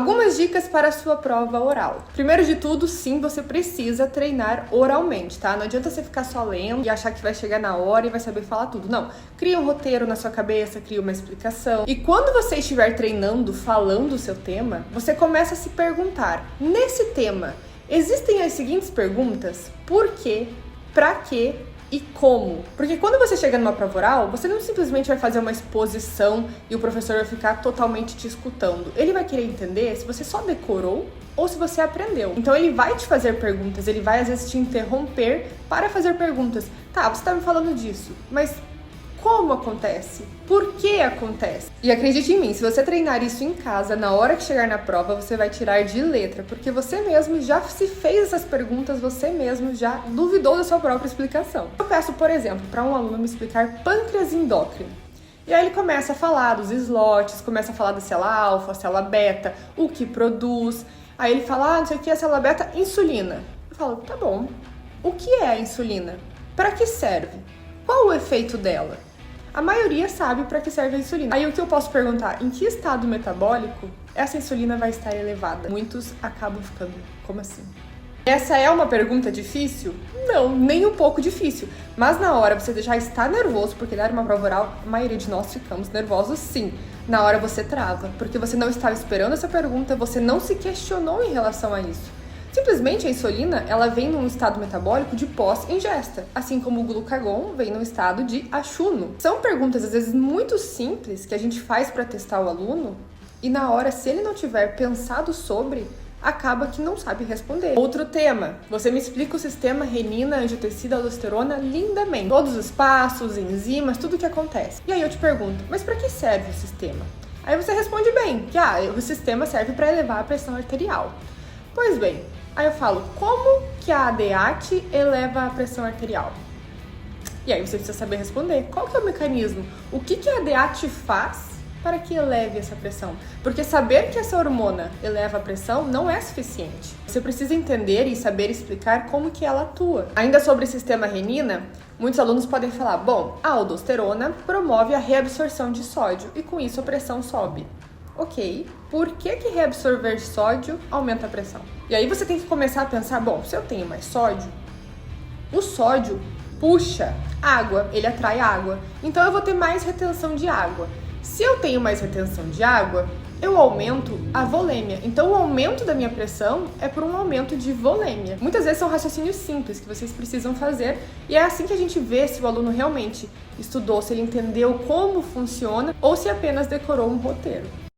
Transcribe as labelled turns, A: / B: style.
A: Algumas dicas para a sua prova oral. Primeiro de tudo, sim, você precisa treinar oralmente, tá? Não adianta você ficar só lendo e achar que vai chegar na hora e vai saber falar tudo. Não. Cria um roteiro na sua cabeça, cria uma explicação. E quando você estiver treinando, falando o seu tema, você começa a se perguntar, nesse tema, existem as seguintes perguntas? Por quê? Pra quê? E como? Porque quando você chega numa prova oral, você não simplesmente vai fazer uma exposição e o professor vai ficar totalmente te escutando. Ele vai querer entender se você só decorou ou se você aprendeu. Então ele vai te fazer perguntas, ele vai às vezes te interromper para fazer perguntas. Tá, você tá me falando disso, mas como acontece? Por que acontece? E acredite em mim, se você treinar isso em casa, na hora que chegar na prova, você vai tirar de letra, porque você mesmo já se fez essas perguntas, você mesmo já duvidou da sua própria explicação. Eu peço, por exemplo, para um aluno me explicar pâncreas endócrino. E aí ele começa a falar dos slots, começa a falar da célula alfa, célula beta, o que produz. Aí ele fala, não sei o que, a célula beta, insulina. Eu falo, tá bom, o que é a insulina? Para que serve? Qual o efeito dela? A maioria sabe para que serve a insulina. Aí o que eu posso perguntar? Em que estado metabólico essa insulina vai estar elevada? Muitos acabam ficando, como assim? Essa é uma pergunta difícil? Não, nem um pouco difícil. Mas na hora você já está nervoso, porque dar uma prova oral, a maioria de nós ficamos nervosos sim. Na hora você trava, porque você não estava esperando essa pergunta, você não se questionou em relação a isso. Simplesmente a insulina, ela vem num estado metabólico de pós-ingesta, assim como o glucagon vem num estado de achuno. São perguntas, às vezes, muito simples que a gente faz para testar o aluno e na hora, se ele não tiver pensado sobre, acaba que não sabe responder. Outro tema, você me explica o sistema renina, angiotensina, aldosterona lindamente. Todos os passos, enzimas, tudo o que acontece. E aí eu te pergunto, mas para que serve o sistema? Aí você responde bem, que o sistema serve para elevar a pressão arterial. Pois bem, aí eu falo, como que a ADAT eleva a pressão arterial? E aí você precisa saber responder, qual que é o mecanismo? O que a ADAT faz para que eleve essa pressão? Porque saber que essa hormona eleva a pressão não é suficiente. Você precisa entender e saber explicar como que ela atua. Ainda sobre o sistema renina, muitos alunos podem falar, bom, a aldosterona promove a reabsorção de sódio e com isso a pressão sobe. Ok, por que reabsorver sódio aumenta a pressão? E aí você tem que começar a pensar, bom, se eu tenho mais sódio, o sódio puxa água, ele atrai água, então eu vou ter mais retenção de água. Se eu tenho mais retenção de água, eu aumento a volêmia. Então o aumento da minha pressão é por um aumento de volêmia. Muitas vezes são raciocínios simples que vocês precisam fazer e é assim que a gente vê se o aluno realmente estudou, se ele entendeu como funciona ou se apenas decorou um roteiro.